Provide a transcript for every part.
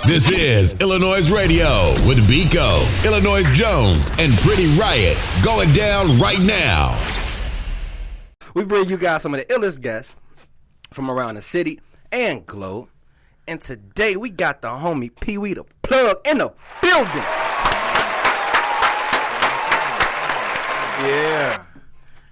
This is iLLANOiZE Radio with Biko, iLLANOiZE Jones, and Pretty Riot going down right now. We bring you guys some of the illest guests from around the city and globe. And today we got the homie PeeweeDaPlug in the building. Yeah.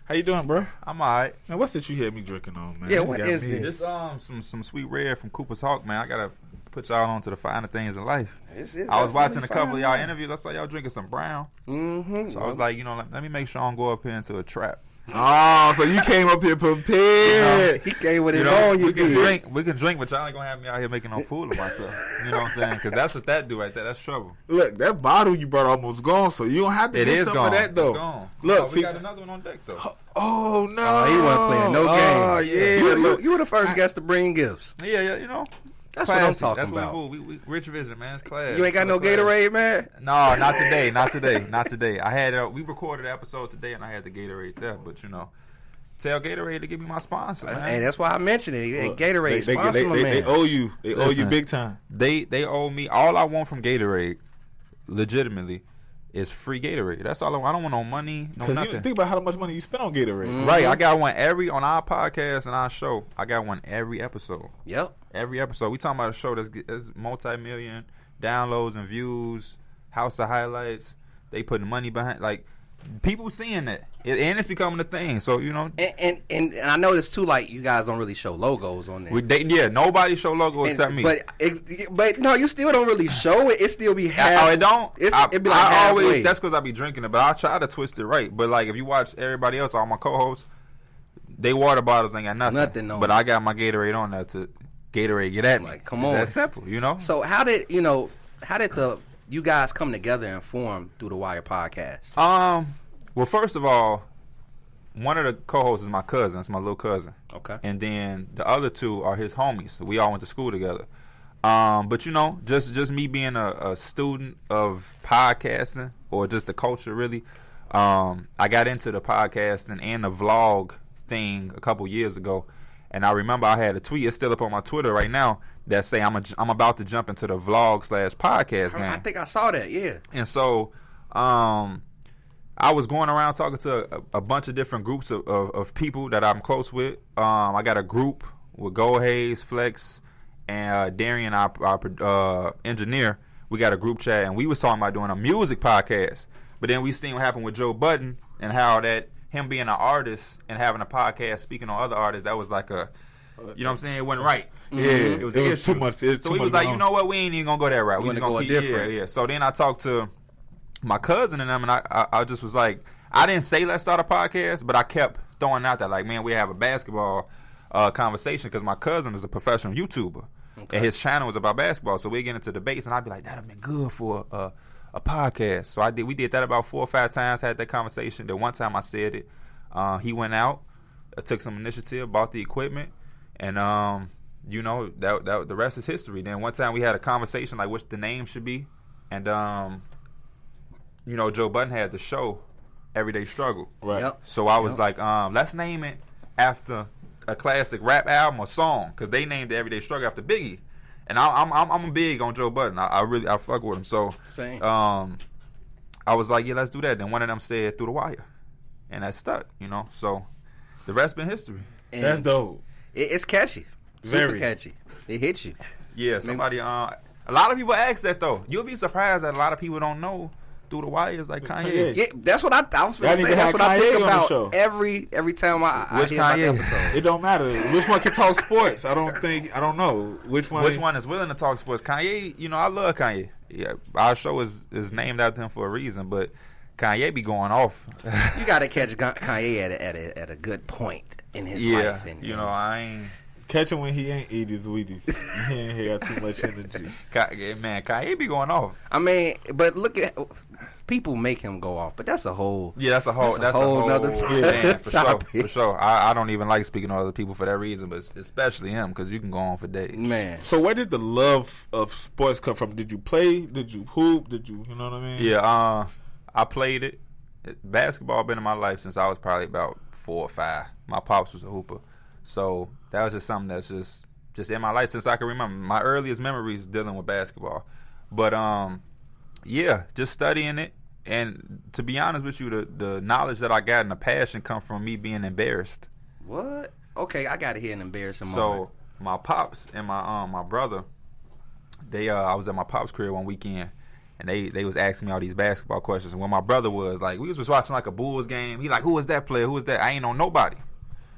How you doing, bro? I'm alright. Man, what's that you had me drinking on, man? Yeah, what is this? This some sweet red from Cooper's Hawk, man. I gotta put y'all on to the finer things in life. It's I was watching a couple of y'all interviews. I saw y'all drinking some brown. Mm-hmm. So I was like, let me make sure I don't go up here into a trap. Oh, so you came up here prepared. He came with his own. We can drink, but y'all ain't gonna have me out here making no fool of myself. You know what I'm saying? Because that's what that do right there. That's trouble. Look, that bottle you brought almost gone, so you don't have to get some of that, though. It's gone. Look, we got another one on deck, though. Oh, no. Oh, he wasn't playing no game. Oh, yeah. You were the first guest to bring gifts. Yeah, That's classy. what I'm talking That's about. What we Rich Vision, man. It's class. You ain't got no class. Gatorade, man? No, not today. Not today. I had we recorded the episode today, and I had the Gatorade there. But tell Gatorade to give me my sponsor, man. Hey, that's why I mentioned it. Hey, Gatorade sponsor my man. They owe you. They owe you big time. They owe me. All I want from Gatorade, legitimately, is free Gatorade. That's all I want. I don't want no money, no nothing. Think about how much money you spend on Gatorade. Mm-hmm. Right. I got one on our podcast and our show. I got one every episode. Yep. Every episode. We talking about a show that's multi-million downloads and views, house of highlights. They putting money behind, like, people seeing it, and it's becoming a thing. So and I noticed too, like, you guys don't really show logos on there. Nobody show logo except me. But no, you still don't really show it. It still be half. Oh, it don't. It be like halfway. Always. That's because I be drinking it, but I try to twist it right. But like, if you watch everybody else, all my co-hosts, they water bottles ain't got nothing. Nothing on But it. I got my Gatorade on there to Gatorade get at me. Like, come on. It's that simple, So how did you guys come together and form Through the Wire podcast? Well, first of all, one of the co-hosts is my cousin. It's my little cousin. Okay. And then the other two are his homies. So we all went to school together. But just me being a student of podcasting, or just the culture really, I got into the podcasting and the vlog thing a couple years ago. And I remember I had a tweet, it's still up on my Twitter right now, that say I'm about to jump into the vlog/podcast game. I think I saw that, yeah. And so I was going around talking to a bunch of different groups of people that I'm close with. I got a group with Go Hayes, Flex, and Darian, our engineer. We got a group chat, and we was talking about doing a music podcast. But then we seen what happened with Joe Budden, and how that him being an artist and having a podcast speaking on other artists, that was like a, you know what I'm saying, it wasn't right. Yeah, it was too much. So we was like, you know what, we ain't even gonna go that route. We just gonna keep different. Yeah. So then I talked to my cousin and them, and I just was like, I didn't say let's start a podcast, but I kept throwing out that, like, man, we have a basketball conversation, because my cousin is a professional YouTuber, and his channel is about basketball. So we get into debates, and I'd be like, that'd have been good for a podcast. So we did that about 4 or 5 times, had that conversation. Then one time I said it, he went out, took some initiative, bought the equipment, and that the rest is history. Then one time we had a conversation like what the name should be, and Joe Budden had the show Everyday Struggle. Right. Yep. So I was like, let's name it after a classic rap album or song, because they named the Everyday Struggle after Biggie. And I'm big on Joe Budden. I fuck with him. So Same. I was like, yeah, let's do that. Then one of them said Through the Wire, and that stuck. So the rest been history. And that's dope. It's catchy. Super Very catchy. It hits you. Yeah, somebody. A lot of people ask that though. You'll be surprised that a lot of people don't know Through the Wire is like Kanye. Yeah, that's what I was going to say. That's what I think about every time I hear about the episode. It don't matter which one can talk sports. I don't know which one. Which one is willing to talk sports? Kanye. I love Kanye. Yeah, our show is named after him for a reason, but Kanye be going off. You got to catch Kanye at a good point in his life. And, I ain't. Catch him when he ain't eat his Wheaties. He ain't got too much energy. Kanye be going off. I mean, but look at people make him go off, but that's a whole. Yeah, that's a whole nother for sure. I don't even like speaking to other people for that reason, but especially him, because you can go on for days. Man. So where did the love of sports come from? Did you play? Did you hoop? You know what I mean? Yeah, I played it. Basketball been in my life since I was probably about 4 or 5. My pops was a hooper. So that was just something that's just just in my life since I can remember. My earliest memories dealing with basketball. But yeah, just studying it. And to be honest with you, the knowledge that I got and the passion come from me being embarrassed. What? Okay, I gotta hear an embarrassing moment. So my pops and my brother, they I was at my pops' crib one weekend, and they was asking me all these basketball questions. And when my brother was like, we was just watching like a Bulls game. He like, who was that player? Who was that? I ain't know nobody.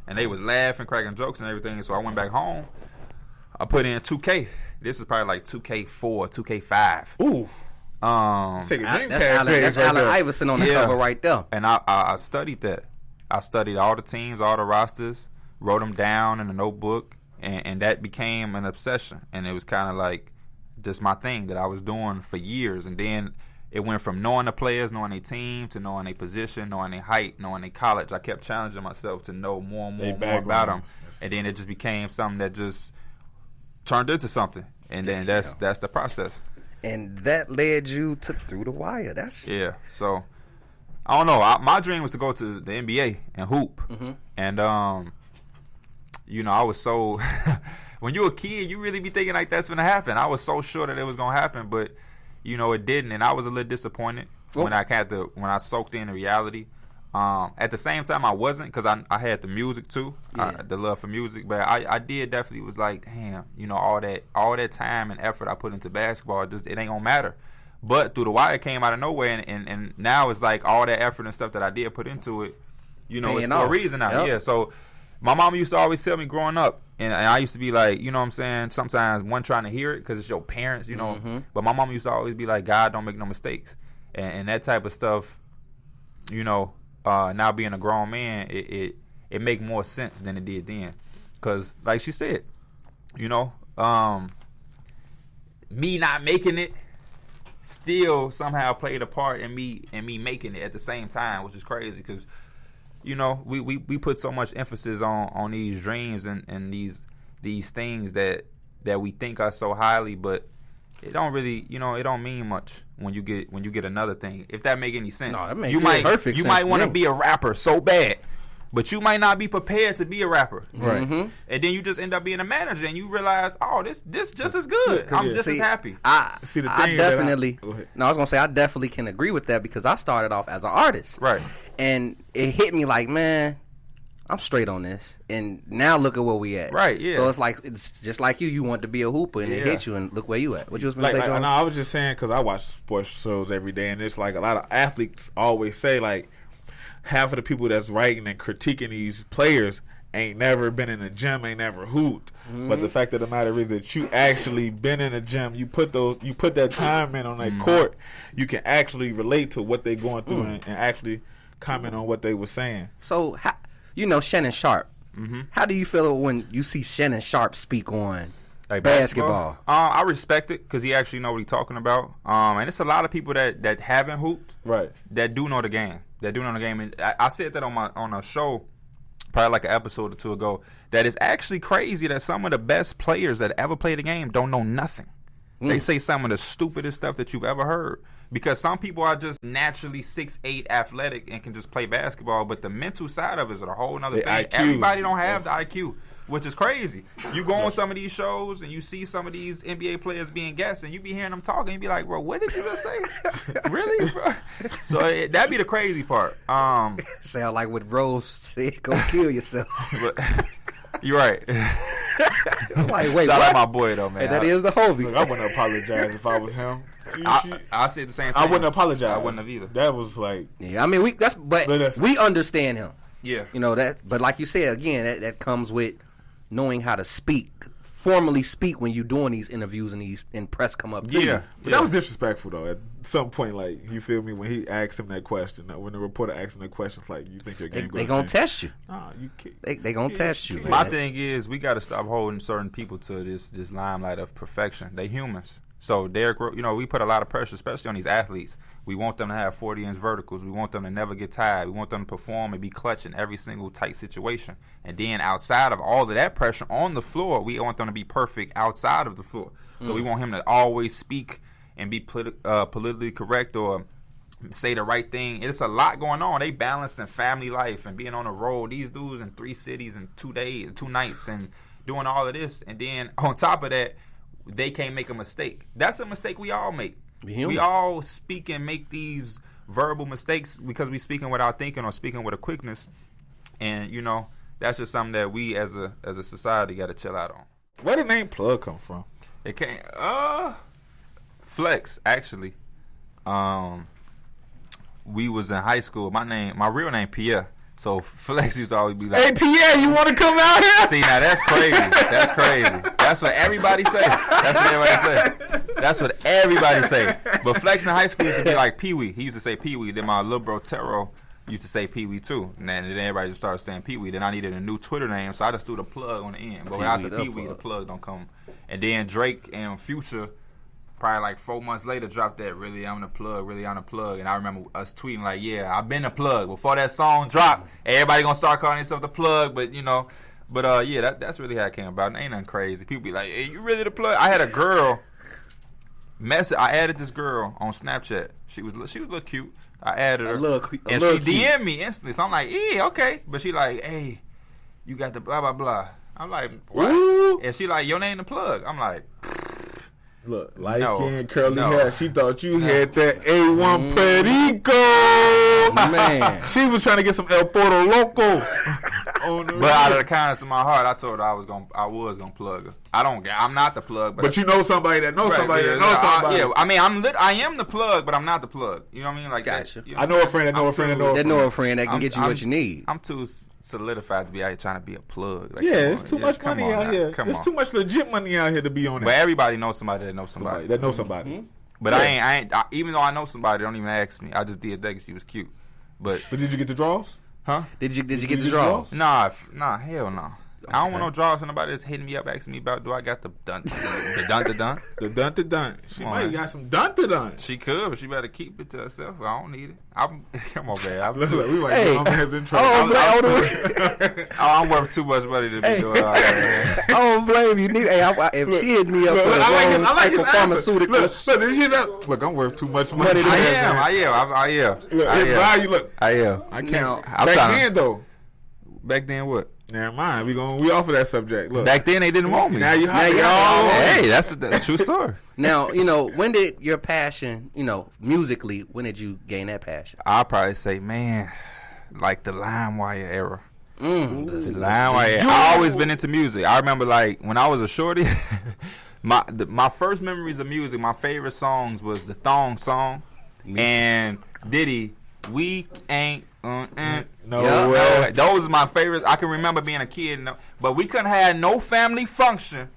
And they was laughing, cracking jokes and everything. So I went back home. I put in 2K. This is probably like 2K4, 2K5. Ooh. That's Allen Iverson on the cover right there. And I studied that. I studied all the teams, all the rosters, wrote them down in a notebook, and that became an obsession. And it was kind of like just my thing that I was doing for years. And then it went from knowing the players, knowing their team, to knowing their position, knowing their height, knowing their college. I kept challenging myself to know more and more about them. And then it just became something that just turned into something. And then that's the process. And that led you to Through the Wire. Yeah. So I don't know. My dream was to go to the NBA and hoop. Mm-hmm. And I was so when you're a kid, you really be thinking like that's gonna happen. I was so sure that it was gonna happen, but it didn't, and I was a little disappointed when I soaked in the reality. At the same time, I wasn't, because I had the music too, the love for music. But I did definitely was like, damn, all that time and effort I put into basketball, it ain't gonna matter. But Through the Wire came out of nowhere, and now it's like all that effort and stuff that I did put into it, it's for a reason now. Yep. Yeah. So my mom used to always tell me growing up, and I used to be like, you know what I'm saying, sometimes one trying to hear it because it's your parents, Mm-hmm. But my mom used to always be like, God don't make no mistakes, and that type of stuff, now being a grown man, it make more sense than it did then, because like she said, me not making it still somehow played a part in me making it at the same time, which is crazy, because we put so much emphasis on these dreams and these things that we think are so highly, but it don't really, it don't mean much when you get another thing. If that make any sense. No, that makes perfect sense. You might want to be a rapper so bad, but you might not be prepared to be a rapper. Right. Mm-hmm. And then you just end up being a manager, and you realize, oh, this just as good. I'm just as happy. I was gonna say I definitely can agree with that, because I started off as an artist. Right. And it hit me like, man, I'm straight on this, and now look at where we at. Right, yeah. So it's just like you want to be a hooper, and it hit you, and look where you at. What you was going to say, John? I was just saying, because I watch sports shows every day, and it's like a lot of athletes always say, like, half of the people that's writing and critiquing these players ain't never been in a gym, ain't never hooped. Mm-hmm. But the fact of the matter is that you actually been in a gym, you put that time in on that court, you can actually relate to what they going through and actually comment on what they were saying. So, Shannon Sharp. Mm-hmm. How do you feel when you see Shannon Sharp speak on basketball? I respect it, because he actually know what he's talking about. And it's a lot of people that haven't hooped, right, that do know the game. And I said that on a show probably like an episode or two ago, that it's actually crazy that some of the best players that ever played the game don't know nothing. They say some of the stupidest stuff that you've ever heard, because some people are just naturally 6'8", athletic, and can just play basketball, but the mental side of it is a whole nother thing. IQ. Everybody don't have the IQ, which is crazy. You go on some of these shows and you see some of these NBA players being guests, and you be hearing them talking, you be like, bro, what did you just say? Really, bro? So that'd be the crazy part. Sound like what Rose said, go kill yourself. But, you're right. Like, wait, shout what? out my boy though, man. And that is the homie. Look, I wouldn't apologize if I was him. I said the same thing. I wouldn't apologize. I wouldn't have either. That was like, yeah. I mean, we understand him. Yeah. That. But like you said again, that comes with knowing how to formally speak when you're doing these interviews and press come up to you. But that was disrespectful though. At some point, like, you feel me, when he asked him that question, when the reporter asked him that question, it's like, you think your game they gonna test you. Nah, you can't. They gonna test you. My thing is, we got to stop holding certain people to this limelight of perfection. They humans. So Derrick, we put a lot of pressure, especially on these athletes. We want them to have 40-inch verticals. We want them to never get tired. We want them to perform and be clutch in every single tight situation. And then outside of all of that pressure on the floor, we want them to be perfect outside of the floor. So we want him to always speak and be politically correct or say the right thing. It's a lot going on. They balancing family life and being on the road. These dudes in 3 cities in 2 days, 2 nights, and doing all of this, and then on top of that, they can't make a mistake. That's a mistake we all make. We all speak and make these verbal mistakes because we speaking without thinking or speaking with a quickness, and you know that's just something that we as a society got to chill out on. Where did the name Plug come from? It came Flex actually. We was in high school. My real name Pierre. So Flex used to always be like, "Hey Pierre, you want to come out here?" See, now that's crazy. That's crazy. That's what everybody say. That's what everybody say. But Flex in high school used to be like Pee-wee. He used to say Pee-wee. Then my little bro Tero used to say Pee-wee too. And then everybody just started saying Pee-wee. Then I needed a new Twitter name, so I just threw the plug on the end. But without the Pee-wee, the plug don't come. And then Drake and Future, probably like 4 months later, dropped that really I'm the plug. And I remember us tweeting like, yeah, I've been the plug. Before that song dropped, everybody gonna start calling themselves the plug. But you know, yeah, that's really how it came about. It ain't nothing crazy. People be like, hey, you really the plug? I had a girl I added this girl on Snapchat. She was a little cute. I added her, and she DM'd me instantly. So I'm like, yeah, okay. But she like, hey, you got the blah blah blah. I'm like, what? Ooh. And she like, your name the plug. I'm like, look, light skin, curly hair. She thought you had that A1 Perico. Man, she was trying to get some El Porto Loco. But out of the kindness of my heart, I told her I was gonna plug her. I'm not the plug, but you know somebody that knows somebody that knows somebody. Yeah, I mean, I am the plug, but I'm not the plug. You know what I mean? Like, gotcha. You know I know a friend that know a friend that know a friend. That know a friend that can get you what you need. I'm too solidified to be out here trying to be a plug. Like, yeah, it's too much money out here. There's too much legit money out here to be on it. But everybody knows somebody that knows somebody. Mm-hmm. But I ain't. Even though I know somebody, don't even ask me. I just did that because she was cute. But did you get the draws? Huh? Did you get the draws? Nah, hell no. Okay. I don't want no draws from nobody that's hitting me up asking me about do I got the dun the dun. The dun. She might got some dun. She could, but she better keep it to herself. I don't need it. Come on, man. We might get my hands in trouble. I'm worth too much money to be doing all that. I don't blame you. If she hit me up for the wrong type of pharmaceuticals. Look, I'm worth too much money. I am. I can't. Back then, what? Never mind. We off of that subject. Look. Back then they didn't want me. Now you hey, that's a true story. Now, when did your passion, musically, when did you gain that passion? I'll probably say, man, like the LimeWire era. LimeWire. I always been into music. I remember like when I was a shorty, my first memories of music, my favorite songs was the Thong song and Diddy, We Ain't No way. Those are my favorites. I can remember being a kid, but we couldn't have no family function,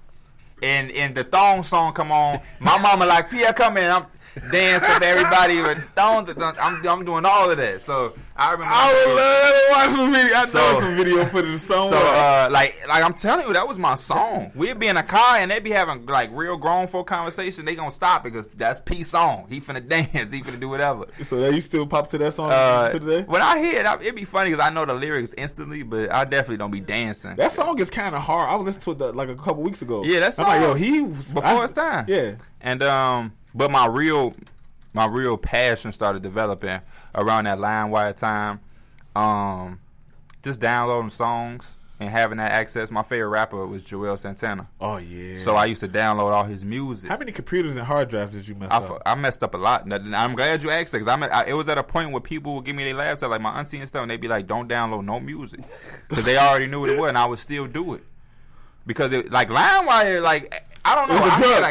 and the Thong song come on. My mama like, Pierre, come in. I'm dancing with everybody with thongs. I'm doing all of that. So I remember. I would love to watch some video. I know some video footage somewhere. So like I'm telling you, that was my song. We'd be in a car and they'd be having like real grown folk conversation. They gonna stop because that's P's song. He finna dance. He finna do whatever. So you still pop to that song to today? When I hear it, it'd be funny because I know the lyrics instantly, but I definitely don't be dancing. That song is kind of hard. I was listening to it like a couple weeks ago. Yeah, that song. I'm like, yo, he was before his time. Yeah, and but my real passion started developing around that LimeWire time. Just downloading songs and having that access. My favorite rapper was Joel Santana. Oh yeah. So I used to download all his music. How many computers and hard drives did you mess up? I messed up a lot. And I'm glad you asked that because it was at a point where people would give me their laptop, like my auntie and stuff, and they'd be like, "Don't download no music," because they already knew what it was, and I would still do it because like LimeWire, like. I don't know. It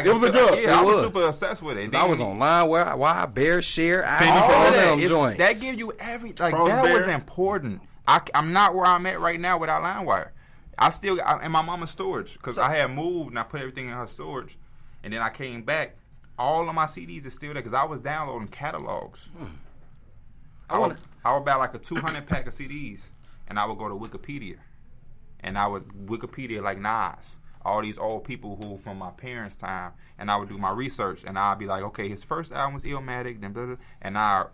was a drug. Yeah, I was super obsessed with it. I was on LimeWire, Bear Share, joints. That give you everything. Like that was important. I'm not where I'm at right now without LimeWire. I still in my mama's storage because I had moved and I put everything in her storage, and then I came back. All of my CDs are still there because I was downloading catalogs. I would buy like a 200 pack of CDs, and I would go to Wikipedia, and I would Wikipedia like Nas. All these old people who from my parents' time, and I would do my research, and I'd be like, okay, his first album was Illmatic, then blah, blah, and I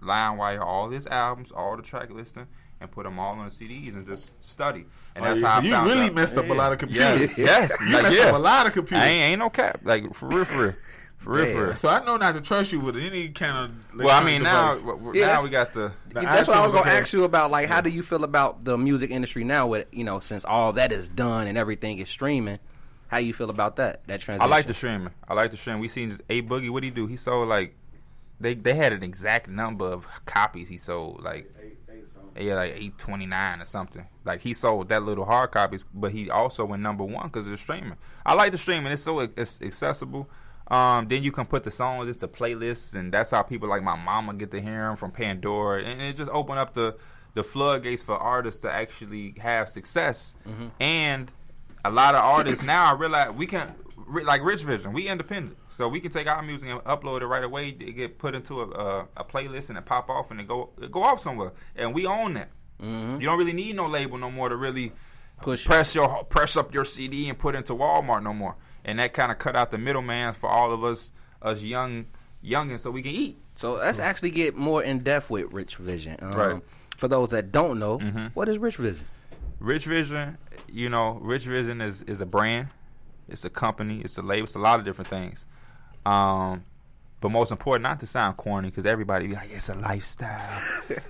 LimeWire all his albums, all the track listing, and put them all on the CDs and just study. And that's how I you found really out. messed up a lot of computers. Yes. You messed up a lot of computers. Ain't no cap. Like, for real. So I know not to trust you with any kind of. Well, I mean, now we got the. That's what I was gonna ask you about. Like, how do you feel about the music industry now? With since all that is done and everything is streaming, how do you feel about that transition? I like the streaming. We seen A Boogie. What he do? He sold like they had an exact number of copies he sold. Like 829 or something. Like, he sold that little hard copies, but he also went #1 because of the streaming. I like the streaming. It's so accessible. Then you can put the songs into playlists, and that's how people like my mama get to hear them from Pandora, and it just opened up the floodgates for artists to actually have success. And a lot of artists now, I realize we can, like RichVi, we independent, so we can take our music and upload it right away. It get put into a playlist and it pop off and it go off somewhere, and we own that. You don't really need no label no more to really press up your CD and put it into Walmart no more. And that kind of cut out the middleman for all of us youngins, so we can eat. So let's actually get more in depth with RichVi. Right. For those that don't know, what is RichVi? RichVi, RichVi is a brand. It's a company. It's a label. It's a lot of different things. But most important, not to sound corny, because everybody be like, it's a lifestyle,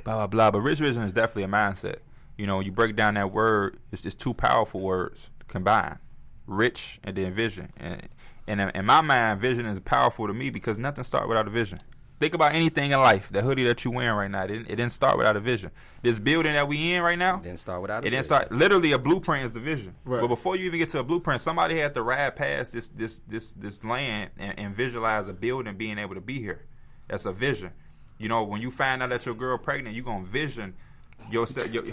blah, blah, blah. But RichVi is definitely a mindset. You break down that word, it's just two powerful words combined. Rich and then vision. And in my mind, vision is powerful to me because nothing starts without a vision. Think about anything in life. The hoodie that you're wearing right now, it didn't start without a vision. This building that we in right now, didn't start without a vision. It didn't start. Literally, a blueprint is the vision. Right. But before you even get to a blueprint, somebody had to ride past this land and visualize a building being able to be here. That's a vision. When you find out that your girl pregnant, you're gonna vision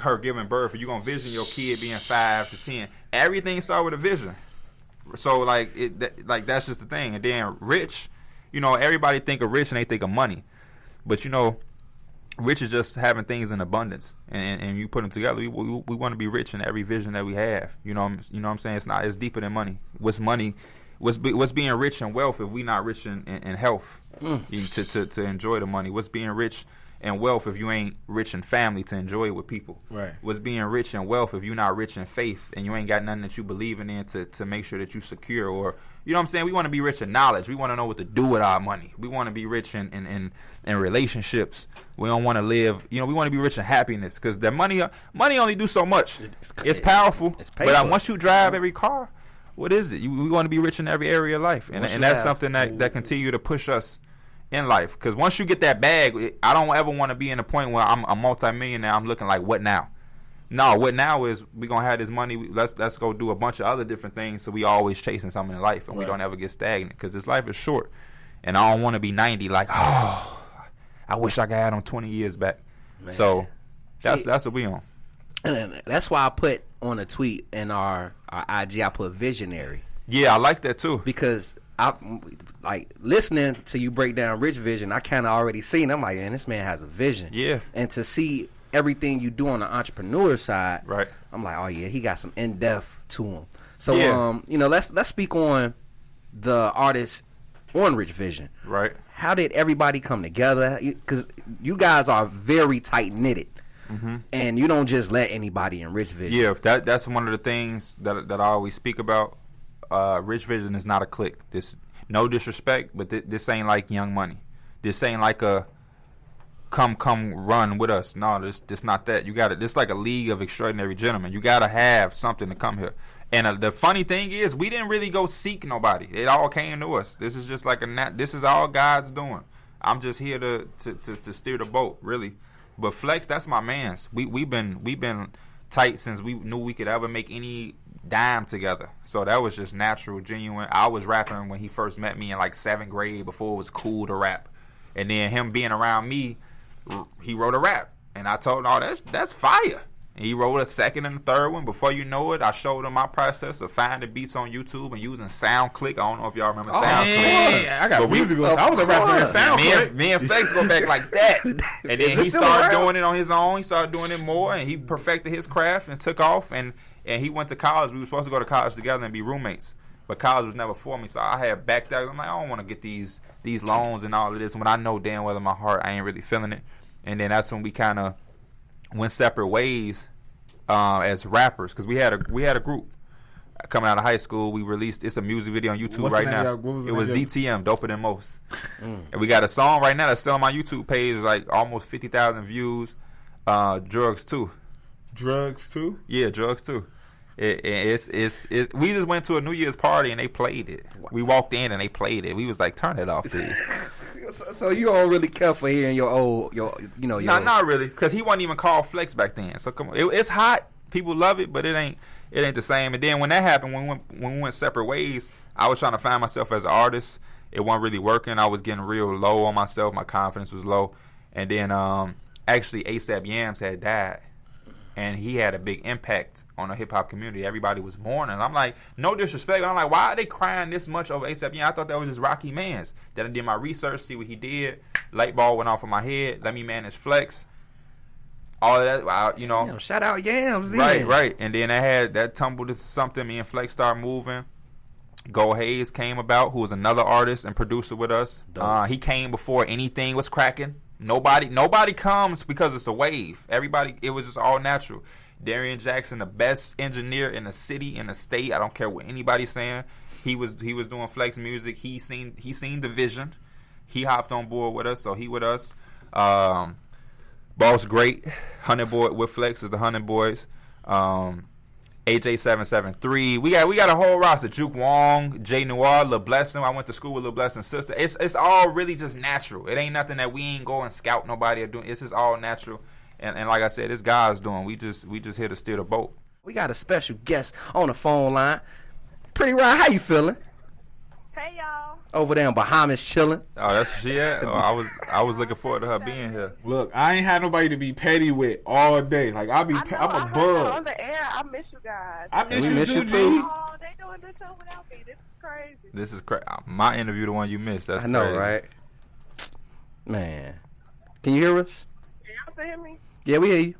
her giving birth, or you're gonna vision your kid being 5 to 10. Everything starts with a vision. So that's just the thing. And then rich, everybody think of rich and they think of money, but rich is just having things in abundance, and you put them together. We want to be rich in every vision that we have. You know what I'm saying? It's deeper than money. What's money? What's being rich in wealth if we not rich in health to enjoy the money? What's being rich in wealth if you ain't rich in family to enjoy it with people? Right. What's being rich in wealth if you not rich in faith and you ain't got nothing that you believing in to make sure that you secure? Or you know what I'm saying? We want to be rich in knowledge. We want to know what to do with our money. We want to be rich in relationships. We don't want to live. We want to be rich in happiness, because the money only do so much. It's powerful, but once you drive every car, what is it? We want to be rich in every area of life, and that's something that continue to push us in life. Because once you get that bag, I don't ever want to be in a point where I'm a multimillionaire. I'm looking like, what now? No, what now is we gonna have this money. Let's go do a bunch of other different things. So we always chasing something in life, and we don't ever get stagnant, because this life is short. And I don't want to be 90. Like, I wish I could have them 20 years back. Man. So that's what we on. And that's why I put on a tweet in our IG. I put visionary. Yeah, I like that too, because I like listening to you break down RichVi. I kind of already seen. I'm like, man, this man has a vision. Yeah, and to see everything you do on the entrepreneur side, right? I'm like, oh yeah, he got some in depth to him. So let's speak on the artists on RichVi. Right. How did everybody come together? Because you guys are very tight knitted. And you don't just let anybody in RichVi. Yeah, that's one of the things that I always speak about. RichVi is not a clique. This, no disrespect, but this ain't like Young Money. This ain't like a come run with us. No, this not that. You got it. This like a league of extraordinary gentlemen. You gotta have something to come here. And the funny thing is, we didn't really go seek nobody. It all came to us. This is just like this is all God's doing. I'm just here to steer the boat, really. But Flex, that's my man's. We've been tight since we knew we could ever make any dime together. So that was just natural, genuine. I was rapping when he first met me in like 7th grade, before it was cool to rap. And then him being around me, he wrote a rap, and I told him, "Oh, that's fire." And he wrote a second and a third one. Before you know it, I showed him my process of finding beats on YouTube and using SoundClick. I don't know if y'all remember SoundClick. Yeah, I got music. I was a rapper in SoundClick. Me and Flex go back like that. And then he started doing it on his own. He started doing it more, and he perfected his craft and took off. And he went to college. We were supposed to go to college together and be roommates. But college was never for me, so I had backed out. I'm like, I don't want to get these loans and all of this when I know damn well in my heart I ain't really feeling it. And then that's when we kind of went separate ways as rappers because we had a group coming out of high school. We released it's a music video on YouTube right now. It was DTM, Doper Than Most, and we got a song right now that's still on my YouTube page, like almost 50,000 views. Drugs Too. Drugs Too? Yeah, Drugs Too. It's we just went to a New Year's party and they played it. We walked in and they played it. We was like, turn it off, please. So you don't really care for hearing your not really, because he wasn't even called Flex back then. So come on, it's hot. People love it, but it ain't the same. And then when that happened, when we went separate ways, I was trying to find myself as an artist. It wasn't really working. I was getting real low on myself. My confidence was low. And then actually ASAP Yams had died. And he had a big impact on the hip hop community. Everybody was mourning. I'm like, no disrespect, but I'm like, why are they crying this much over ASAP? I thought that was just Rocky Mans. Then I did my research, see what he did. Light bulb went off in my head. Let me manage Flex. All of that, Damn, shout out Yams. Then. Right. And then that tumbled into something. Me and Flex started moving. Go Hayes came about, who was another artist and producer with us. He came before anything was cracking. Nobody comes because it's a wave. Everybody, it was just all natural. Darian Jackson, the best engineer in the city, in the state. I don't care what anybody's saying. He was doing Flex music. He seen the vision. He hopped on board with us, so he with us. Boss Great, 100 Boy with Flex is the 100 Boys. AJ773. We got a whole roster. Juke Wong, Jay Noir, Lil Blessing. I went to school with Lil Blessing's sister. It's all really just natural. It ain't nothing that we ain't go and scout nobody or doing. It's just all natural. And like I said, this guy's doing. We just here to steer the boat. We got a special guest on the phone line. Pretty Ryan, how you feeling? Hey y'all. Over there in Bahamas chilling. Oh, that's where she at? Oh, I was looking forward to her being here. Look, I ain't had nobody to be petty with all day. Like I'm a bug. On the air, I miss you guys. I miss you too. Oh, they doing this show without me. This is crazy. This is crazy. My interview, the one you missed. That's I know, crazy. right? Man, can you hear us? Can y'all still hear me? Yeah, we hear you.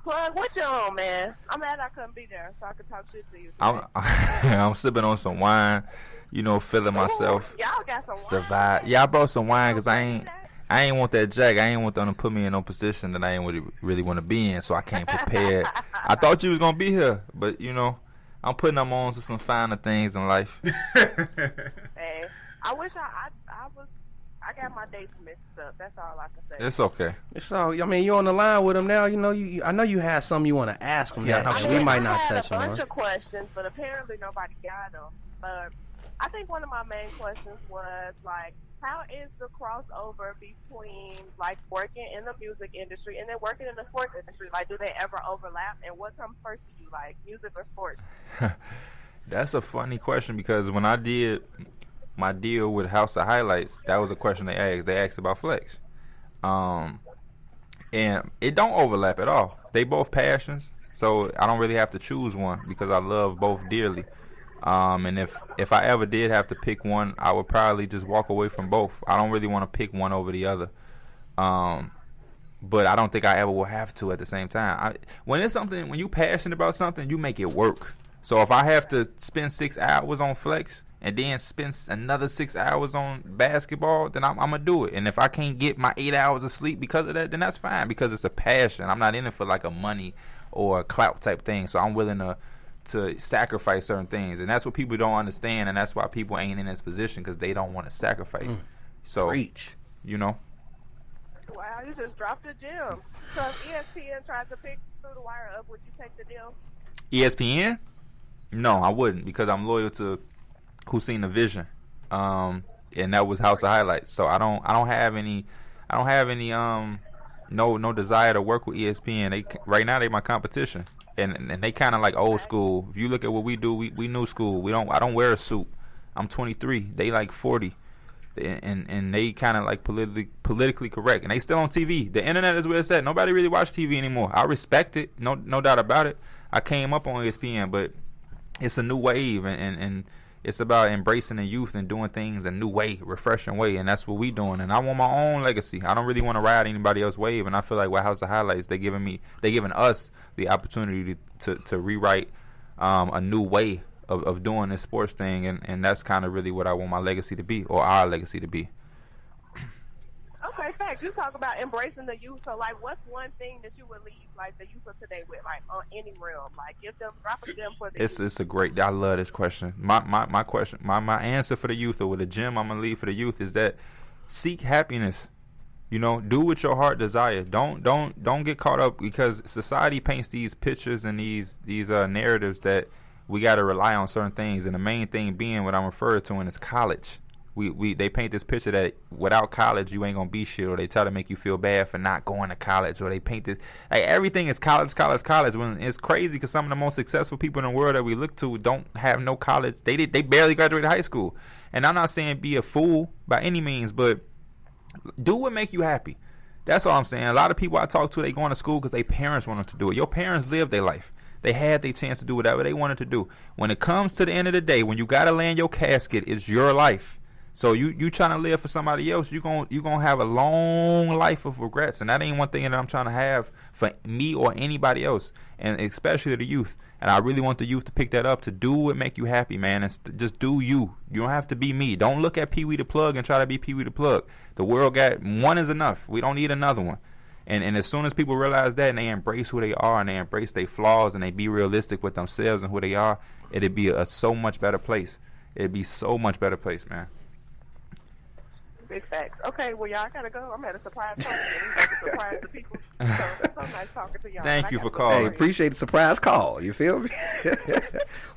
Plug, what you on, man? I'm mad I couldn't be there, so I could talk shit to you. I'm sipping on some wine, feeling myself. Y'all got some it's wine? the vibe. Yeah, I brought some wine because I ain't want that jack. I ain't want them to put me in no position that I ain't really want to be in, so I can't prepare. I thought you was going to be here, but, I'm putting them on to some finer things in life. Hey, I wish I got my dates mixed up. That's all I can say. It's okay. It's all. I mean, you're on the line with him now. I know you had something you want to ask him. Yeah, we might not touch on. I had a bunch of questions, but apparently nobody got them. But I think one of my main questions was like, how is the crossover between like working in the music industry and then working in the sports industry? Like, do they ever overlap? And what comes first to you, like music or sports? That's a funny question because when I did my deal with House of Highlights, that was a question they asked. They asked about Flex. And it don't overlap at all. They both passions, so I don't really have to choose one because I love both dearly. And if I ever did have to pick one, I would probably just walk away from both. I don't really want to pick one over the other. But I don't think I ever will have to at the same time. When you passionate about something, you make it work. So if I have to spend 6 hours on Flex and then spend another 6 hours on basketball, then I'm going to do it. And if I can't get my 8 hours of sleep because of that, then that's fine because it's a passion. I'm not in it for like a money or a clout type thing. So I'm willing to sacrifice certain things. And that's what people don't understand. And that's why people ain't in this position because they don't want to sacrifice. So, Preach. Wow, you just dropped a gem. So if ESPN tries to pick Through the Wire up, would you take the deal? ESPN? No, I wouldn't because I'm loyal to who seen the vision, and that was House of Highlights. So I don't have any no desire to work with ESPN. Right now they my competition, and they kind of like old school. If you look at what we do, we new school. I don't wear a suit. I'm 23. They like 40, and they kind of like politically correct, and they still on TV. The internet is where it's at. Nobody really watch TV anymore. I respect it, no doubt about it. I came up on ESPN, but it's a new wave, and it's about embracing the youth and doing things a new way, refreshing way, and that's what we doing. And I want my own legacy. I don't really want to ride anybody else's wave, and I feel like with House of Highlights, they giving us the opportunity to rewrite a new way of doing this sports thing, and that's kind of really what I want my legacy to be, or our legacy to be. Okay, right, facts. You talk about embracing the youth. So, like, what's one thing that you would leave, like, the youth of today with, like, on any realm? Like, drop a gem for the youth. It's a great. I love this question. My question, my answer for the youth, or with a gem I'm gonna leave for the youth, is that seek happiness. You know, do what your heart desire. Don't get caught up, because society paints these pictures and these narratives that we got to rely on certain things, and the main thing being what I'm referring to is college. They paint this picture that without college you ain't gonna be shit, or they try to make you feel bad for not going to college, or they paint this like everything is college. When it's crazy, because some of the most successful people in the world that we look to don't have no college. They barely graduated high school. And I'm not saying be a fool by any means, but do what make you happy. That's all I'm saying. A lot of people I talk to, they going to school because their parents want them to do it. Your parents lived their life. They had their chance to do whatever they wanted to do. When it comes to the end of the day, when you got to land your casket, it's your life. So you trying to live for somebody else, you gonna have a long life of regrets, and that ain't one thing that I'm trying to have for me or anybody else, and especially the youth. And I really want the youth to pick that up, to do what make you happy, man. And just do you. You don't have to be me. Don't look at PeeweeDaPlug and try to be PeeweeDaPlug. The world got one is enough. We don't need another one. And as soon as people realize that, and they embrace who they are, and they embrace their flaws, and they be realistic with themselves and who they are, it'd be a so much better place. It'd be so much better place, man. Big facts. Okay, well, y'all gotta go. I'm at a surprise party. I'm about to surprise the people. So it's so nice talking to y'all. Thank you for calling. Hey, appreciate the surprise call. You feel me?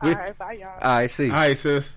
All right, bye, y'all. I see. All right, sis.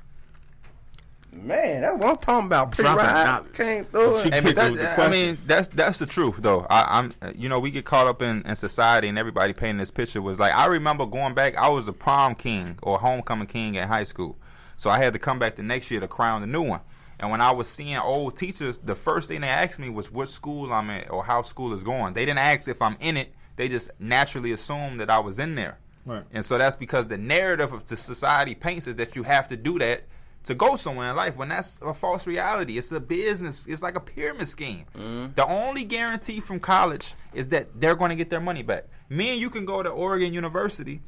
Man, that's what I'm talking about. Pretty right. Came through it. I mean, that's the truth, though. I'm we get caught up in society, and everybody painting this picture was like, I remember going back. I was a prom king or homecoming king in high school, so I had to come back the next year to crown the new one. And when I was seeing old teachers, the first thing they asked me was what school I'm in or how school is going. They didn't ask if I'm in it. They just naturally assumed that I was in there. Right. And so that's because the narrative of the society paints is that you have to do that to go somewhere in life, when that's a false reality. It's a business. It's like a pyramid scheme. The only guarantee from college is that they're going to get their money back. Me and you can go to Oregon University.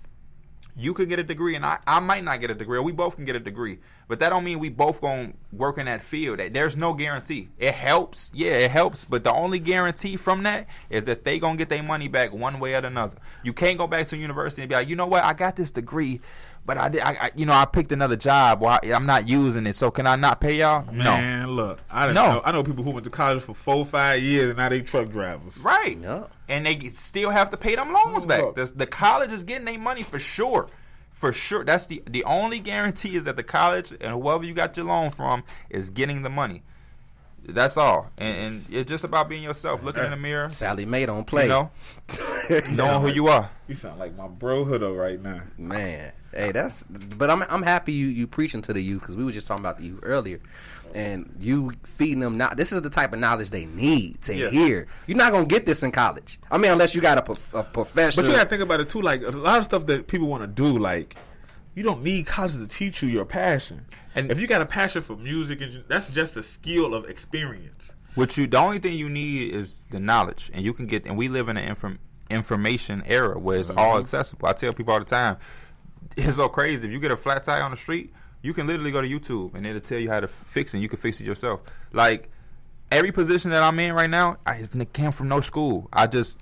You could get a degree, and I might not get a degree, or we both can get a degree. But that don't mean we both going to work in that field. There's no guarantee. It helps. Yeah, it helps. But the only guarantee from that is that they going to get their money back one way or another. You can't go back to university and be like, you know what, I got this degree, but I picked another job. Well, I'm not using it, so can I not pay y'all? Man, look, I know people who went to college for 4 or 5 years, and now they truck drivers. Right. Yeah. And they still have to pay them loans back. The college is getting their money for sure. For sure. That's the only guarantee, is that the college and whoever you got your loan from is getting the money. That's all. And it's just about being yourself, looking in the mirror. Sally Mae don't play. Knowing who you are. You sound like my bro Hoodo right now. Man. Hey, but I'm happy you preaching to the youth, because we were just talking about the youth earlier, and you feeding them now. This is the type of knowledge they need to hear. You're not gonna get this in college. I mean, unless you got a professional. But you gotta think about it too. Like a lot of stuff that people want to do, like you don't need college to teach you your passion. And if you got a passion for music, that's just a skill of experience. The only thing you need is the knowledge, and you can get. And we live in an information era where it's all accessible. I tell people all the time. It's so crazy. If you get a flat tire on the street, you can literally go to YouTube and it'll tell you how to fix it, and you can fix it yourself. Like, every position that I'm in right now, I came from no school. I just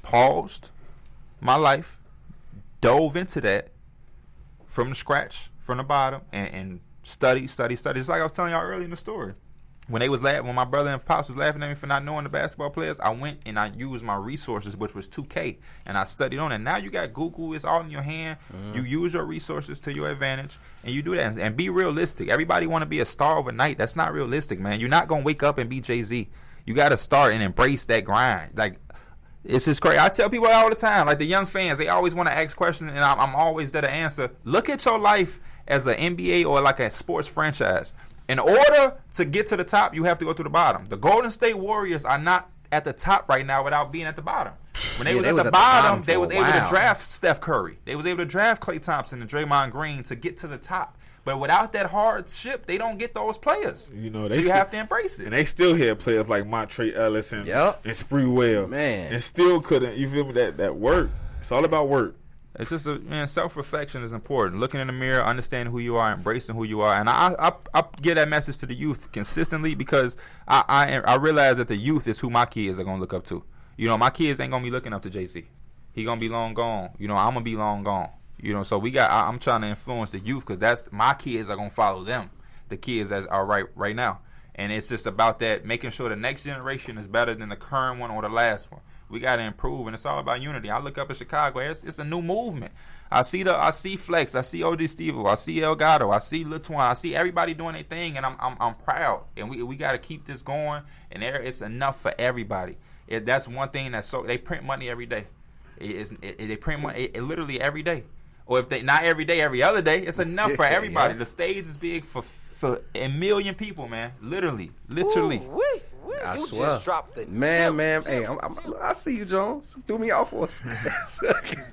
paused my life, dove into that from the scratch, from the bottom, and study. Just like I was telling y'all earlier in the story. When my brother and pops was laughing at me for not knowing the basketball players, I went and I used my resources, which was 2K, and I studied on it. Now you got Google; it's all in your hand. You use your resources to your advantage, and you do that. And be realistic. Everybody want to be a star overnight. That's not realistic, man. You're not gonna wake up and be Jay-Z. You got to start and embrace that grind. Like, it's just crazy. I tell people all the time, like the young fans, they always want to ask questions, and I'm always there to answer. Look at your life as an NBA or like a sports franchise. In order to get to the top, you have to go to the bottom. The Golden State Warriors are not at the top right now without being at the bottom. When they was at the bottom, they was able to draft Steph Curry. They was able to draft Klay Thompson and Draymond Green to get to the top. But without that hardship, they don't get those players. So you have to embrace it. And they still had players like Montre Ellis and Spreewell. Man. And still couldn't, you feel me, that work. It's all about work. It's just self-reflection is important. Looking in the mirror, understanding who you are, embracing who you are, and I give that message to the youth consistently because I realize that the youth is who my kids are gonna look up to. My kids ain't gonna be looking up to JC. He gonna be long gone. I'm gonna be long gone. So I'm trying to influence the youth because that's my kids are gonna follow them, the kids that are right now. And it's just about that, making sure the next generation is better than the current one or the last one. We got to improve, and it's all about unity. I look up at Chicago. It's a new movement. I see Flex. I see OG Steve. I see El Gato. I see Lil Twan. I see everybody doing their thing, and I'm proud. And we got to keep this going, and it's enough for everybody. That's one thing they print money every day. They print money literally every day. Or if they not every day, every other day, it's enough for everybody. Yeah. The stage is big for a million people, man. Literally. Ooh, I swear. Just dropped it. Man. Hey, I see you, Jones. Threw me off for a second.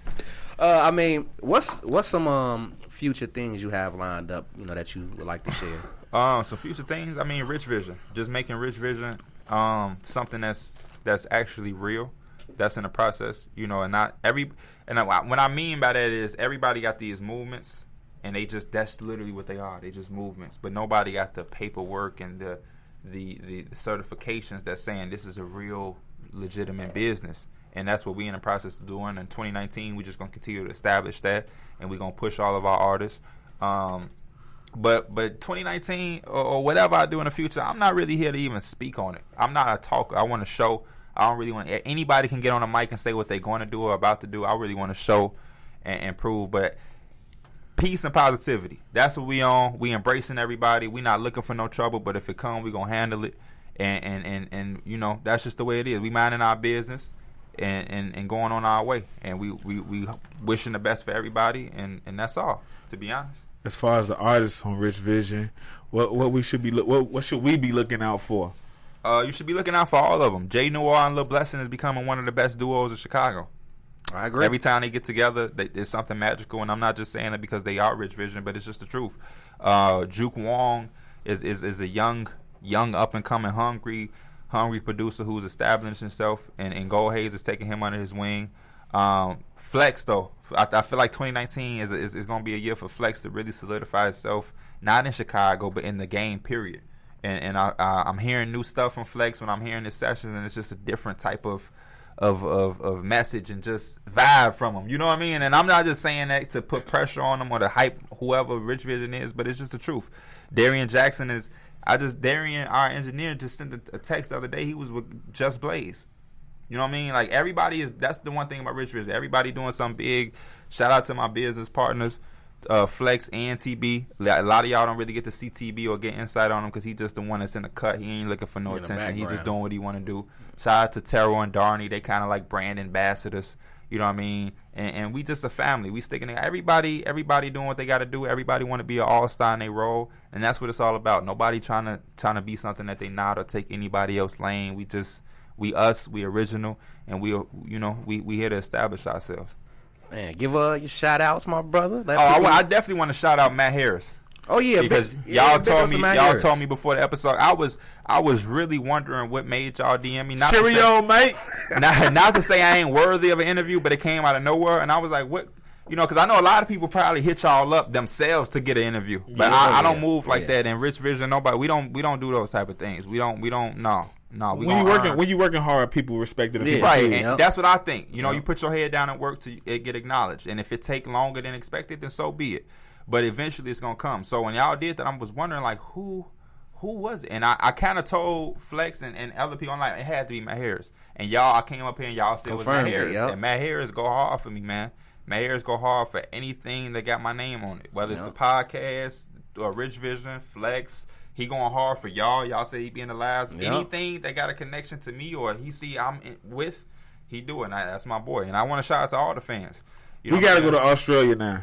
What's some future things you have lined up, that you would like to share? So future things, Rich Vision. Just making Rich Vision something that's actually real. That's in the process, and not every. And what I mean by that is everybody got these movements, and that's literally what they are. They just movements, but nobody got the paperwork and the certifications that's saying this is a real legitimate business. And that's what we in the process of doing. In 2019, we're just going to continue to establish that, and we're going to push all of our artists. But 2019 or whatever I do in the future, I'm not really here to even speak on it. I'm not a talker. I want to show. I don't really want anybody can get on a mic and say what they're going to do or about to do. I really want to show and prove. But peace and positivity. That's what we on. We embracing everybody. We not looking for no trouble, but if it come, we gonna handle it. And that's just the way it is. We minding our business and going on our way. And we wishing the best for everybody, and that's all, to be honest. As far as the artists on Rich Vision, what should we be looking out for? You should be looking out for all of them. Jay Noir and Lil Blessing is becoming one of the best duos of Chicago. I agree. Every time they get together, there's something magical, and I'm not just saying it because they are Rich Vision, but it's just the truth. Juke Wong is a young up and coming hungry producer who's established himself, and Gold Haze is taking him under his wing. Flex though, I feel like 2019 is going to be a year for Flex to really solidify itself, not in Chicago but in the game period. And I'm hearing new stuff from Flex when I'm hearing his sessions, and it's just a different type of message and just vibe from him. You know what I mean? And I'm not just saying that to put pressure on him or to hype whoever Rich Vision is, but it's just the truth. Darian Jackson Darian, our engineer, just sent a text the other day. He was with Just Blaze. You know what I mean? Like that's the one thing about Rich Vision. Everybody doing something big. Shout out to my business partners, Flex and TB. A lot of y'all don't really get to see TB or get insight on him because he's just the one that's in the cut. He ain't looking for no attention. He's just doing what he want to do. Shout out to Taro and Darnie. They kind of like brand ambassadors. You know what I mean? And we just a family. We sticking together. Everybody doing what they got to do. Everybody want to be an all-star in their role, and that's what it's all about. Nobody trying to be something that they not or take anybody else's lane. We original, and we here to establish ourselves. Man, give your shout outs, my brother. I definitely want to shout out Matt Harris. Oh yeah, because y'all told me before the episode. I was really wondering what made y'all DM me. Cheerio, mate. Not to say I ain't worthy of an interview, but it came out of nowhere, and I was like, what? Because I know a lot of people probably hit y'all up themselves to get an interview, but I don't move like that. And Rich Vision, nobody. We don't do those type of things. We don't. No. When you working hard, people respect it. Right, and that's what I think. You put your head down and work to get acknowledged. And if it take longer than expected, then so be it. But eventually it's gonna come. So when y'all did that, I was wondering like who was it? And I kind of told Flex and other people, I'm like, it had to be Matt Harris. And I came up here and y'all said it was Matt Harris. And Matt Harris go hard for me, man. Matt Harris go hard for anything that got my name on it, whether it's the podcast or Rich Vision, Flex. He going hard for y'all. Y'all say he be in the lives. Anything that got a connection to me or he see I'm with, he do it. That's my boy. And I want to shout out to all the fans. We got to go to Australia now.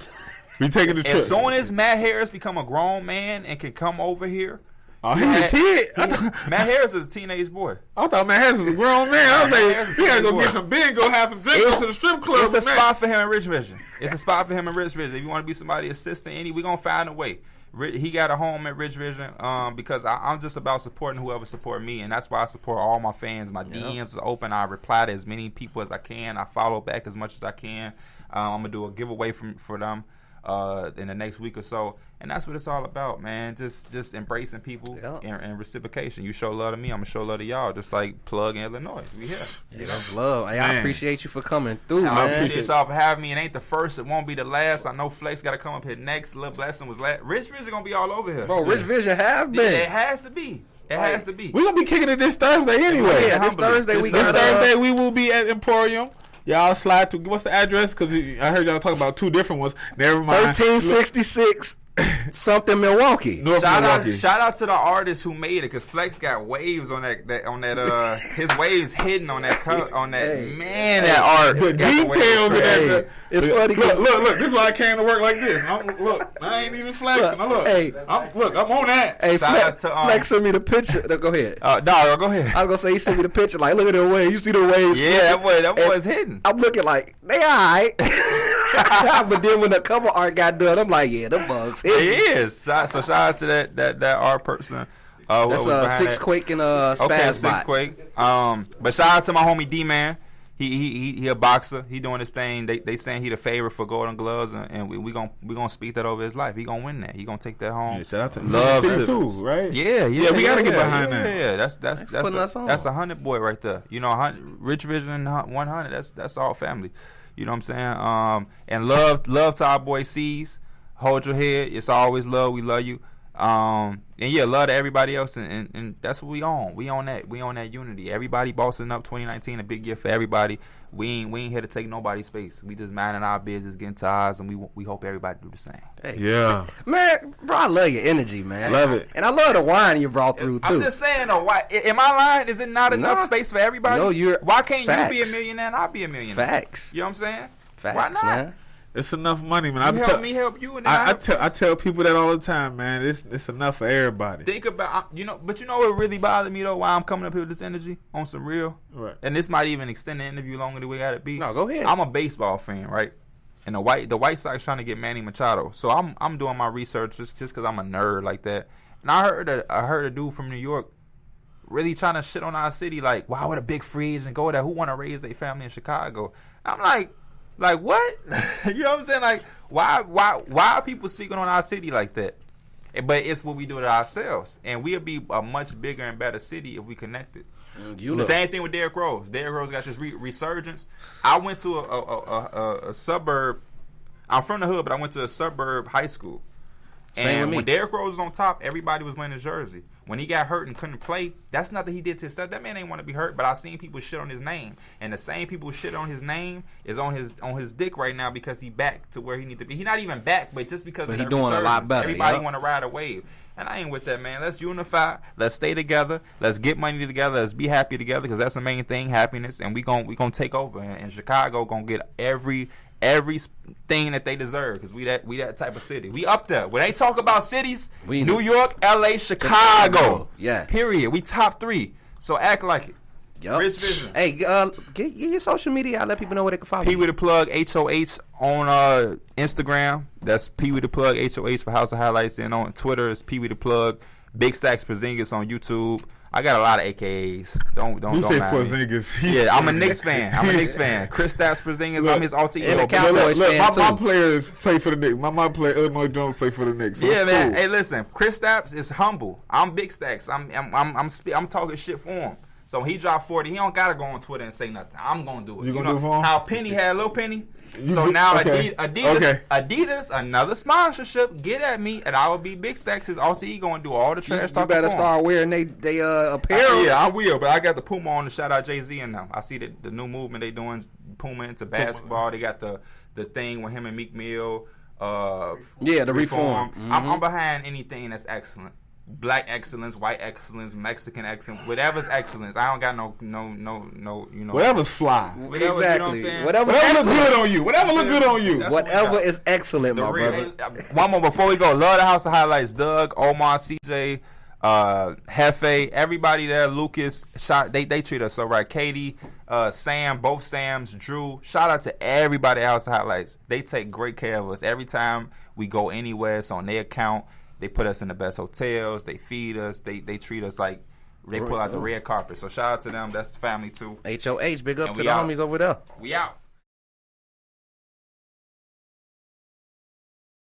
We taking the trip. As soon as Matt Harris become a grown man and can come over here. Oh, he's a kid. Matt Harris is a teenage boy. I thought Matt Harris was a grown man. I was like, he got to go get some beer, go have some drinks, go to the strip club. It's a spot for him in Rich Vision. It's a spot for him in Rich Vision. If you want to be somebody assistant, we going to find a way. He got a home at Rich Vision because I'm just about supporting whoever support me, and that's why I support all my fans. My DMs is open. I reply to as many people as I can. I follow back as much as I can. I'm gonna do a giveaway for them in the next week or so, and that's what it's all about, man. Just embracing people and reciprocation. You show love to me, I'm gonna show love to y'all. Just like Plug in Illinois, we here. That's love. Hey, I appreciate you for coming through, man. I appreciate y'all for having me. It ain't the first, it won't be the last. I know Flex got to come up here next. Lil Blessing was last. Rich Vision gonna be all over here, bro. Rich Vision have been. Yeah, it has to be. It has to be. We're gonna be kicking it this Thursday anyway. Yeah, this Thursday we will be at Emporium. Y'all slide to, what's the address? Because I heard y'all talk about two different ones. Never mind. 1366 something Milwaukee. Shout out to the artist who made it, because Flex got waves on that his waves hidden on that that art. The details of that. It's funny. Look, this is why I came to work like this. I ain't even flexing. I'm on that. Hey, Flex sent me the picture. No, go ahead. Dog, go ahead. I was gonna say he sent me the picture. Like, look at the waves. You see the waves? Yeah, that boy's hidden. I'm looking like they alright. But then when the cover art got done, I'm like, yeah, the bugs. It is. So shout out to that art person. That's Six Quake and Spaz Six Quake. But shout out to my homie D-Man. He a boxer. He doing his thing. They saying he the favorite for Golden Gloves, and we gonna speak that over his life. He gonna win that. He gonna take that home. Yeah, shout out to Love too, right? Yeah. We gotta get behind that. Yeah, that's a 100 boy right there. You know, Rich Vision 100. That's all family. You know what I'm saying? And love to our boy C's. Hold your head. It's always love. We love you. And yeah, love to everybody else, and that's what we on. We on that unity. Everybody bossing up. 2019, a big year for everybody. We ain't here to take nobody's space. We just minding our business, getting to ours, and we hope everybody do the same. Hey. Yeah, man, bro, I love your energy, man. Love it, and I love the wine you brought through too. I'm just saying, though, why am I lying? Is it not enough space for everybody? No, why can't you be a millionaire and I be a millionaire? Facts. You know what I'm saying? Facts, why not? Man. It's enough money, man. Help you, and I tell people that all the time, man. It's enough for everybody. Think about but you know what really bothered me though? Why I'm coming up here with this energy on some real, right? And this might even extend the interview longer than we got to be. No, go ahead. I'm a baseball fan, right? And the White Sox trying to get Manny Machado, so I'm doing my research just because I'm a nerd like that. And I heard a dude from New York really trying to shit on our city, like, why would a big free agent go there? Who want to raise their family in Chicago? I'm like what? You know what I'm saying? Like, why are people speaking on our city like that? But it's what we do to ourselves, and we'll be a much bigger and better city if we connected. The same thing with Derrick Rose. Derrick Rose got this resurgence. I went to a suburb. I'm from the hood, but I went to a suburb high school. And when Derrick Rose was on top, everybody was wearing his jersey. When he got hurt and couldn't play, that's not that he did to himself. That man ain't want to be hurt, but I seen people shit on his name. And the same people who shit on his name is on his dick right now because he back to where he need to be. He not even back, but just because of he doing a lot better. Everybody want to ride a wave. And I ain't with that, man. Let's unify. Let's stay together. Let's get money together. Let's be happy together, because that's the main thing, happiness. And we gonna take over. And Chicago gonna get every thing that they deserve, because we that type of city. We up there. When they talk about cities, New York, LA, Chicago. Yeah. Period. We top 3. So act like it. Yep. Rich Vision. Hey, get your social media. I'll let people know where they can follow you. PeeweeDaPlug HOH on Instagram. That's PeeweeDaPlug HOH for House of Highlights. And on Twitter is PeeweeDaPlug. Big Stacks Porzingis on YouTube. I got a lot of AKAs. Don't say Porzingis. Yeah, I'm a Knicks fan. Chris Stapps Porzingis. I'm his alter ego. And a Cowboys fan my players play for the Knicks. My player Illinois Jones play for the Knicks. So yeah, man. Cool. Hey, listen. Chris Stapps is humble. I'm Big Stacks. I'm talking shit for him. So when he dropped 40, he don't gotta go on Twitter and say nothing. I'm gonna do it. You gonna do it for him? How Penny had Lil Penny. So now Adidas, another sponsorship, get at me, and I will be Big Stacks, his alter ego, and do all the trash talk. You better start wearing they apparel. Yeah, I will, but I got the Puma on to shout out Jay-Z in now. I see the new movement they doing, Puma into basketball. They got the thing with him and Meek Mill. The reform. Mm-hmm. I'm behind anything that's excellent. Black excellence, white excellence, Mexican excellence, whatever's excellence. I don't got no, you know. Whatever's fly. Whatever, exactly. You know wataver look good on you. Whatever look good on you. Whatever is excellent, my brother. One more before we go. Love the House of Highlights. Doug, Omar, CJ, Hefe, everybody there. Lucas, they treat us so right. Katie, Sam, both Sams, Drew. Shout out to everybody at House of Highlights. They take great care of us every time we go anywhere. It's on their account. They put us in the best hotels. They feed us. They treat us like they pull out the red carpet. So shout out to them. That's family too. HOH, big up and to the homies over there. We out.